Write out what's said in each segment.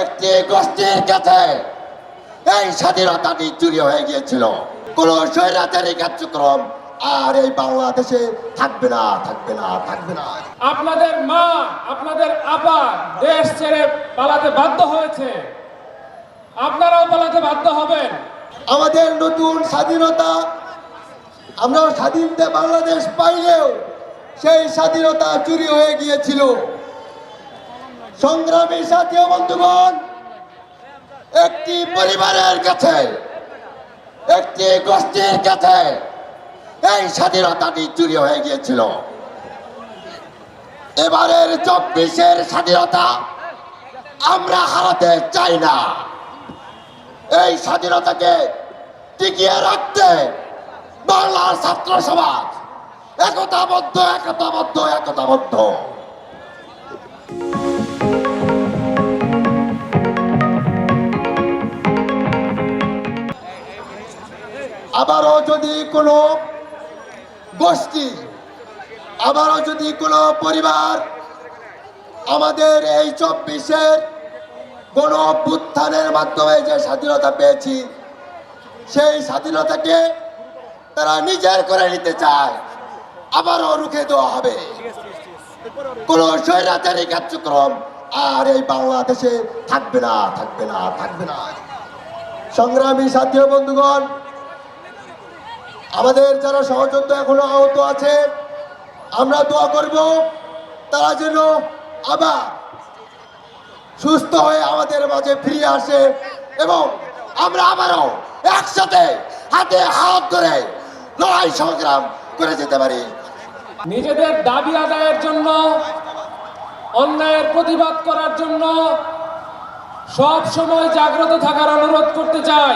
একটি গোষ্ঠীর কাছে এই স্বাধীনতাটি চুরি হয়ে গিয়েছিল। কোন স্বৈরাচারী কার্যক্রম আর এই বাংলাদেশে থাকবে না, থাকবে না, থাকবে না। আপনাদের মা, আপনাদের আপা দেশ ছেড়ে পালাতে বাধ্য হয়েছে, আপনারাও পালাতে বাধ্য হবেন। আমাদের নতুন স্বাধীনতা, আমরা স্বাধীন বাংলাদেশ পাইলেও সেই স্বাধীনতা চুরি হয়ে গিয়েছিল। সংগ্রামী সাথী ও বন্ধুগণ, একটি পরিবারের কাছে, একটি গোষ্ঠীর কাছে এই স্বাধীনতাটি চুরি হয়ে গিয়েছিল। এবারের 24-এর স্বাধীনতা আমরা হারাতে চাই না। এই স্বাধীনতাকে টিকিয়ে রাখতে বাংলার ছাত্র সমাজ একতাবদ্ধ, একতাবদ্ধ, একতাবদ্ধ। আবারও যদি কোনো গোষ্ঠী, আবারও যদি কোনো পরিবার আমাদের এই 24-এর গণ অভ্যুত্থানের মাধ্যমে যে স্বাধীনতা পেয়েছি, সেই স্বাধীনতাকে তারা নিজের করে নিতে চায়, আবারও রুখে দেওয়া হবে। কোন স্বৈরাচারী কার্যক্রম আর এই বাংলাদেশে থাকবে না, থাকবে না, থাকবে না। সংগ্রামী সাথী ও বন্ধুগণ, আমাদের যারা সহযোদ্ধা এখনো আহত আছে, আমরা দোয়া করব তারা যেন আবার সুস্থ হয়ে আমাদের মাঝে ফিরে আসে এবং আমরা আবারও একসাথে হাতে হাত ধরে লড়াই সংগ্রাম করে যেতে পারি। নিজেদের দাবি আদায়ের জন্য, অন্যায়ের প্রতিবাদ করার জন্য সব সময় জাগ্রত থাকার অনুরোধ করতে চাই।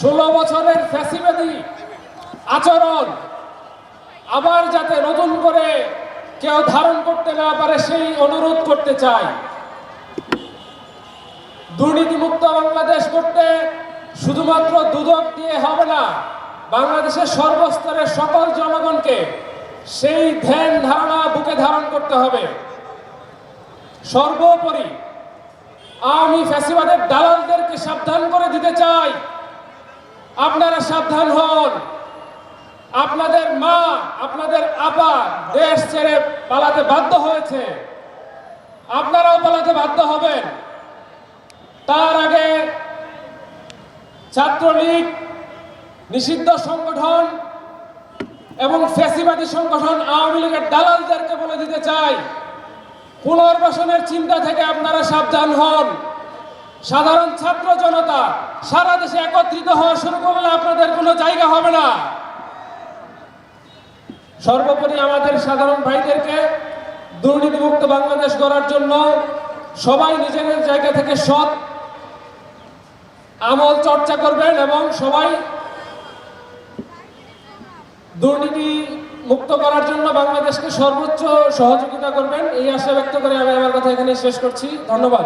16 বছরের ফ্যাসিবাদী আচরণ আবার যাতে নতুন করে কেউ ধারণ করতে না পারে সেই অনুরোধ করতে চাই। দুর্নীতিমুক্ত বাংলাদেশ করতে শুধুমাত্র দুদক দিয়ে হবে না, বাংলাদেশের সর্বস্তরের সকল জনগণকে সেই ধ্যান ধারণা বুকে ধারণ করতে হবে। সর্বোপরি আওয়ামী ফ্যাসিবাদের দালালদেরকে সাবধান করে দিতে চাই, আপনারা সাবধান হন। আপনাদের মা, আপনাদের আপা দেশ ছেড়ে পালাতে বাধ্য হয়েছে, আপনারাও পালাতে বাধ্য হবেন। তার আগে ছাত্রলীগ, নিষিদ্ধ সংগঠন এবং ফ্যাসিবাদী সংগঠন আওয়ামী লীগের দালালদেরকে বলে দিতে চাই, পুনর্বাসনের চিন্তা থেকে আপনারা সাবধান হন। সাধারণ ছাত্র জনতা সারা দেশে একত্রিত হওয়া শুরু করলে আপনাদের কোনো জায়গা হবে না। সর্বোপরি আমাদের সাধারণ ভাইদেরকে দুর্নীতিমুক্ত বাংলাদেশ গড়ার জন্য সবাই নিজেদের জায়গা থেকে সৎ আমল চর্চা করবেন এবং সবাই দুর্নীতি মুক্ত করার জন্য বাংলাদেশকে সর্বোচ্চ সহযোগিতা করবেন, এই আশা ব্যক্ত করে আমি আমার কথা এখানে শেষ করছি। ধন্যবাদ।